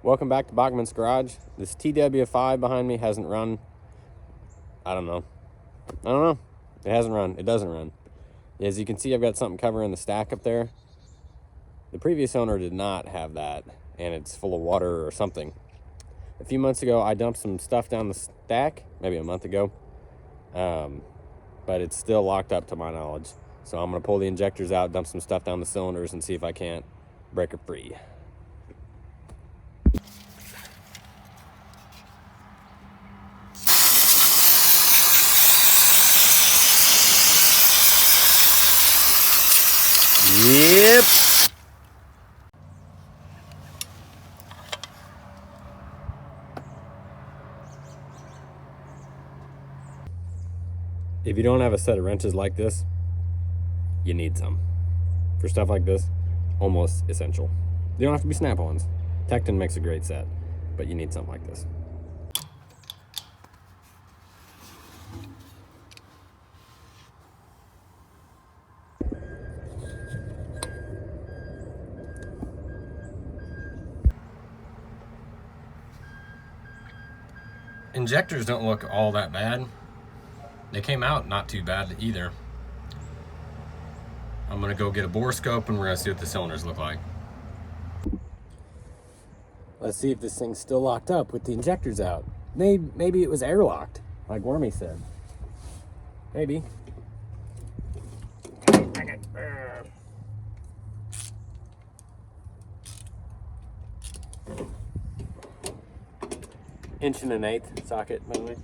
Welcome back to Bachman's Garage. This TW-5 behind me hasn't run. I don't know. It hasn't run. It doesn't run. As you can see, I've got something covering the stack up there. The previous owner did not have that, and it's full of water or something. A few months ago, I dumped some stuff down the stack, maybe a month ago, but it's still locked up to my knowledge. So I'm going to pull the injectors out, dump some stuff down the cylinders, and see if I can't break it free. Yep. If you don't have a set of wrenches like this, you need some. For stuff like this, almost essential. They don't have to be snap-ons. Tecton makes a great set, but you need something like this. Injectors don't look all that bad. They came out not too bad either. I'm gonna go get a bore scope and we're gonna see what the cylinders look like. Let's see if this thing's still locked up with the injectors out. Maybe it was airlocked, like Wormy said. Maybe. Inch and 1/8 socket, by the way.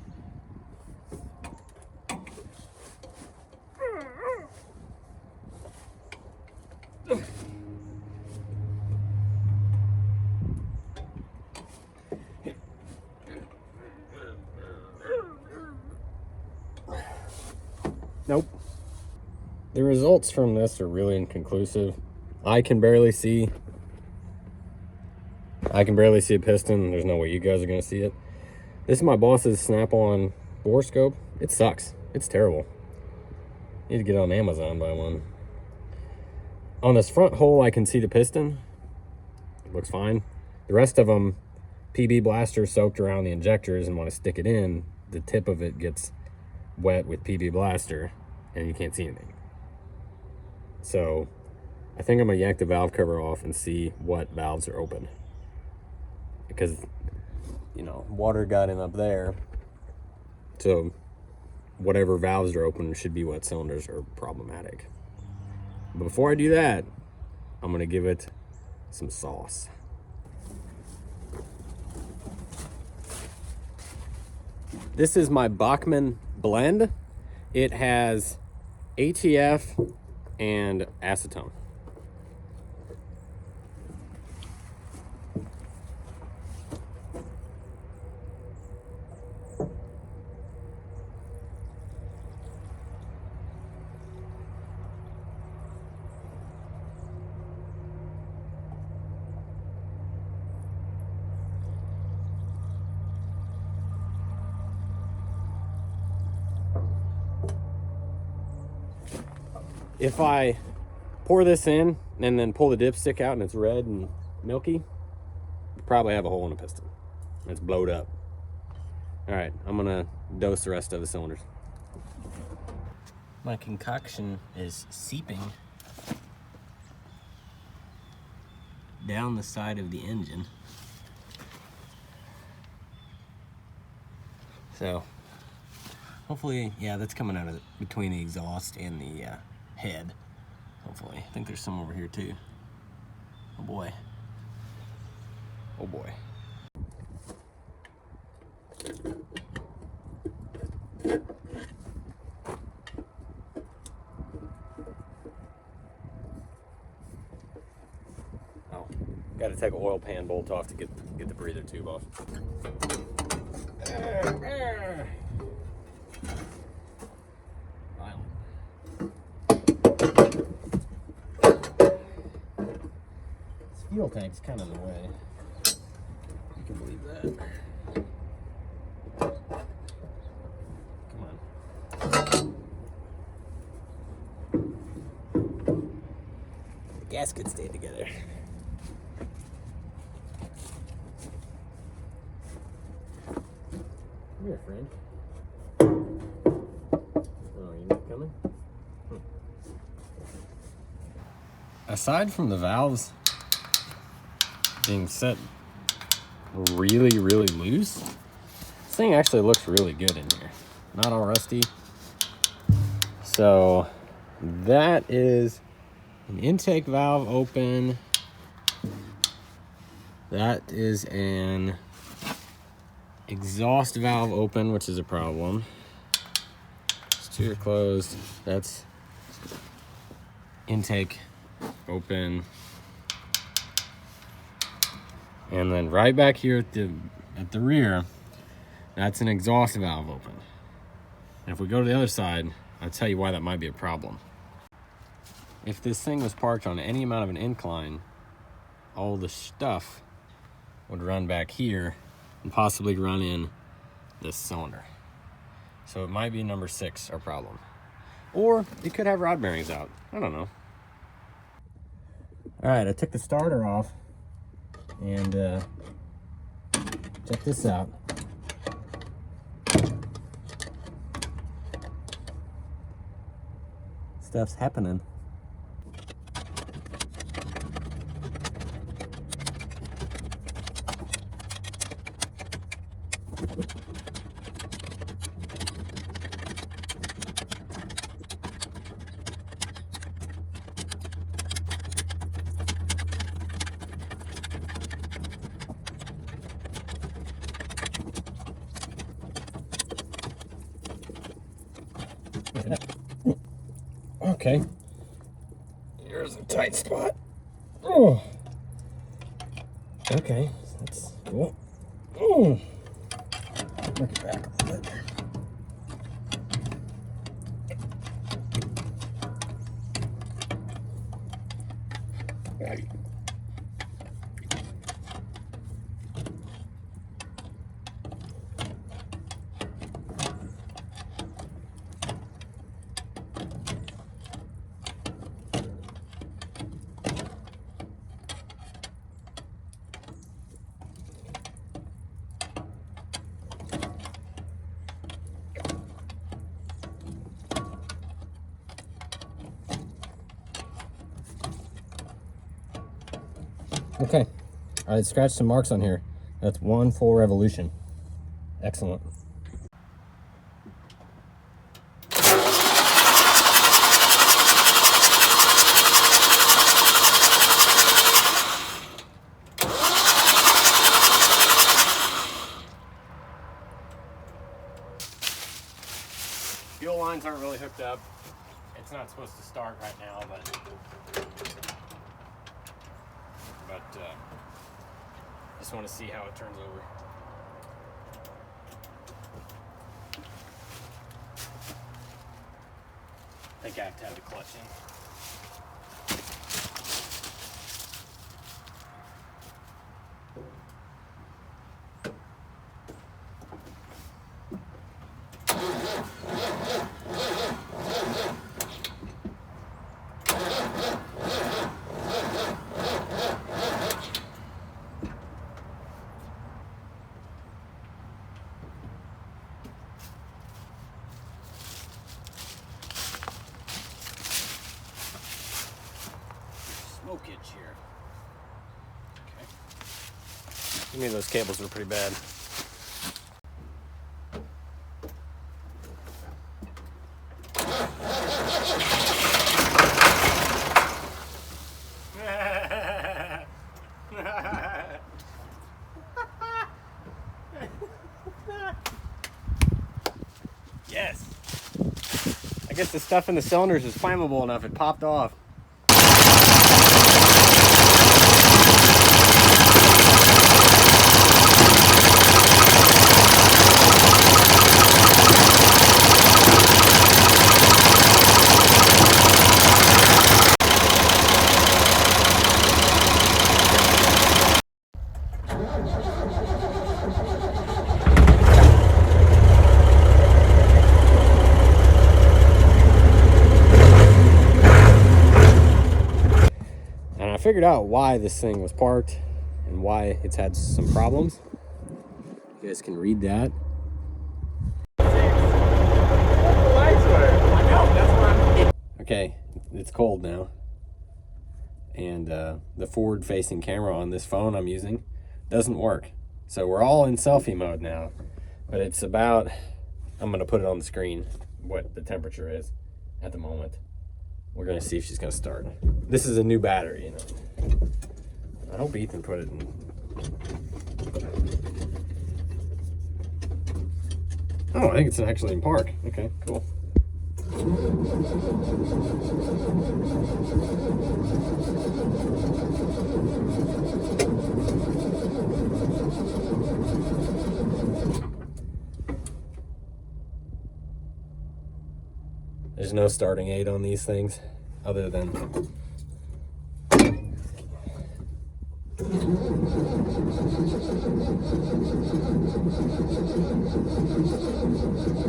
Nope. The results from this are really inconclusive. I can barely see a piston. There's no way you guys are gonna see it. This is my boss's snap-on bore scope. It sucks. It's terrible. You need to get on Amazon, buy one. On this front hole, I can see the piston. It looks fine. The rest of them, PB blaster soaked around the injectors, and when I stick it in, the tip of it gets wet with PB blaster, and you can't see anything. So I think I'm gonna yank the valve cover off and see what valves are open. Because, you know, water got in up there. So whatever valves are open should be what cylinders are problematic. But before I do that, I'm gonna give it some sauce. This is my Bachmann blend. It has ATF and acetone. If I pour this in and then pull the dipstick out and it's red and milky, you probably have a hole in the piston. It's blowed up. All right, I'm gonna dose the rest of the cylinders. My concoction is seeping down the side of the engine. So hopefully, yeah, that's coming out of between the exhaust and the head. Hopefully. I think there's some over here too. Oh boy. Oh boy. Oh, gotta take an oil pan bolt off to get the breather tube off. Fuel tank's kind of in the way. You can believe that. Come on. The gaskets stay together. here, friend. Oh, you're not coming? Aside from the valves being set really, really loose, this thing actually looks really good in here. Not all rusty. So that is an intake valve open. That is an exhaust valve open, which is a problem. Two are closed. That's intake open. And then right back here at the rear, that's an exhaust valve open. And if we go to the other side, I'll tell you why that might be a problem. If this thing was parked on any amount of an incline, all the stuff would run back here and possibly run in this cylinder. So it might be number 6, our problem. Or it could have rod bearings out. I don't know. All right, I took the starter off and check this out. Stuff's happening. Okay, here's a tight spot. Oh, okay, that's cool. Oh, work it back a little bit. Right. Okay, I scratched some marks on here. That's 1 full revolution. Excellent. Fuel lines aren't really hooked up. It's not supposed to start right now, but just want to see how it turns over. I think I have to have the clutch in. Smoke itch here. Okay. Give me those cables were pretty bad. Yes. I guess the stuff in the cylinders is flammable enough, it popped off. I figured out why this thing was parked and why it's had some problems. You guys can read that. Okay, it's cold now. And the forward-facing camera on this phone I'm using doesn't work. So we're all in selfie mode now. But it's about, I'm going to put it on the screen, what the temperature is at the moment. We're going to see if she's going to start. This is a new battery, you know. I hope Ethan put it in. Oh, I think it's actually in park. Okay, cool. There's no starting aid on these things other than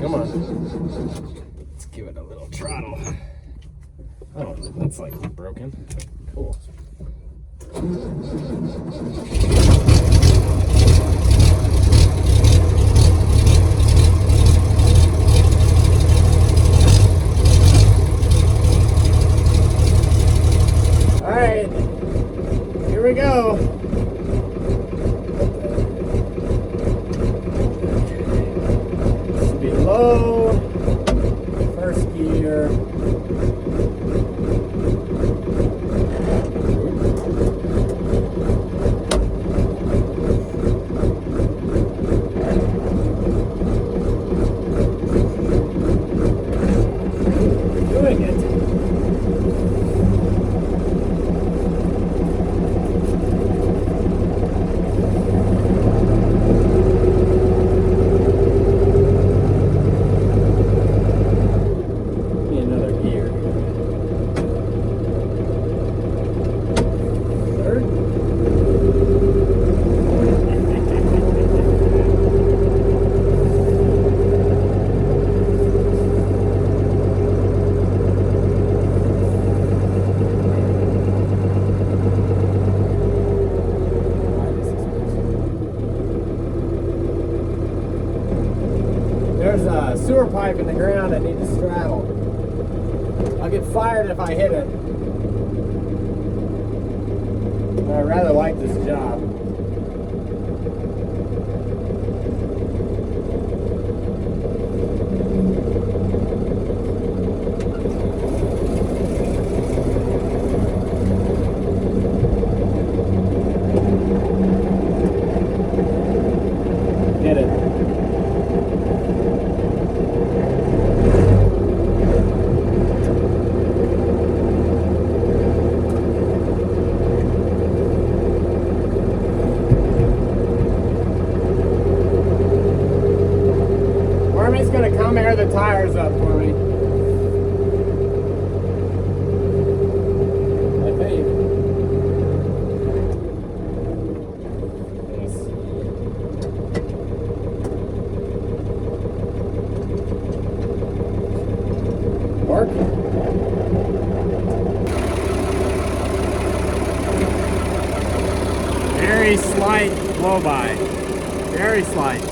come on. Let's give it a little throttle. Oh, that's like broken. Cool. All right, here we go. Should be low, first gear. Doing it. There's a sewer pipe in the ground I need to straddle. I'll get fired if I hit it. I rather like this job. Did it. Army's gonna come air the tires up for me. I think. Yes. Work. Very slight blow by. Very slight.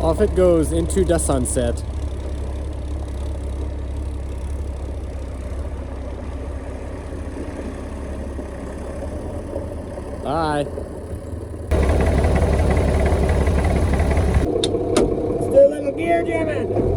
Off it goes into the sunset. Bye. Let's do a little gear jamming.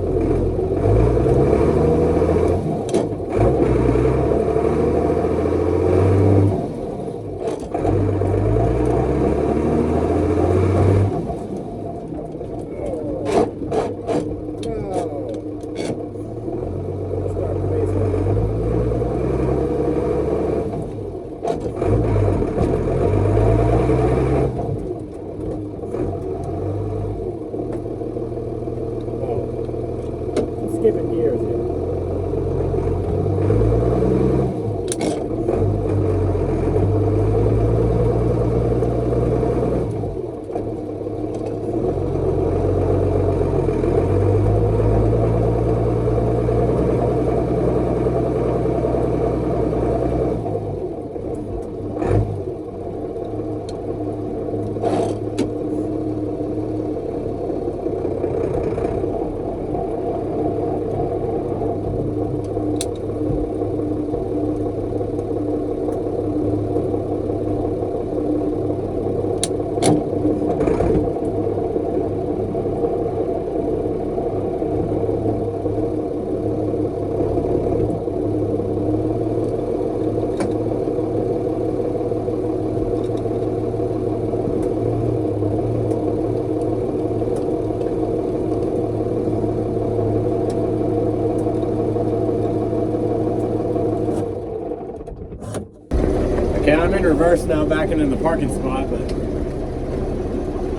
Okay, I'm in reverse now, backing in the parking spot, but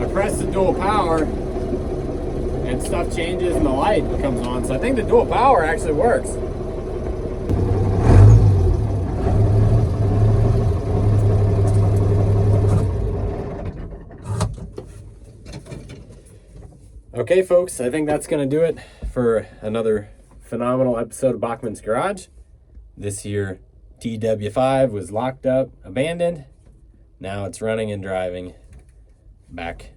I press the dual power and stuff changes and the light comes on. So I think the dual power actually works. Okay, folks, I think that's going to do it for another phenomenal episode of Bachman's Garage. This here TW-5 was locked up, abandoned. Now it's running and driving back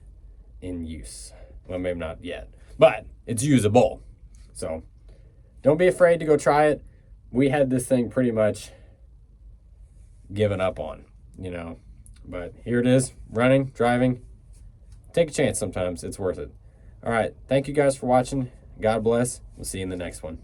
in use. Well, maybe not yet, but it's usable. So don't be afraid to go try it. We had this thing pretty much given up on, you know, but here it is, running, driving. Take a chance sometimes. It's worth it. All right. Thank you guys for watching. God bless. We'll see you in the next one.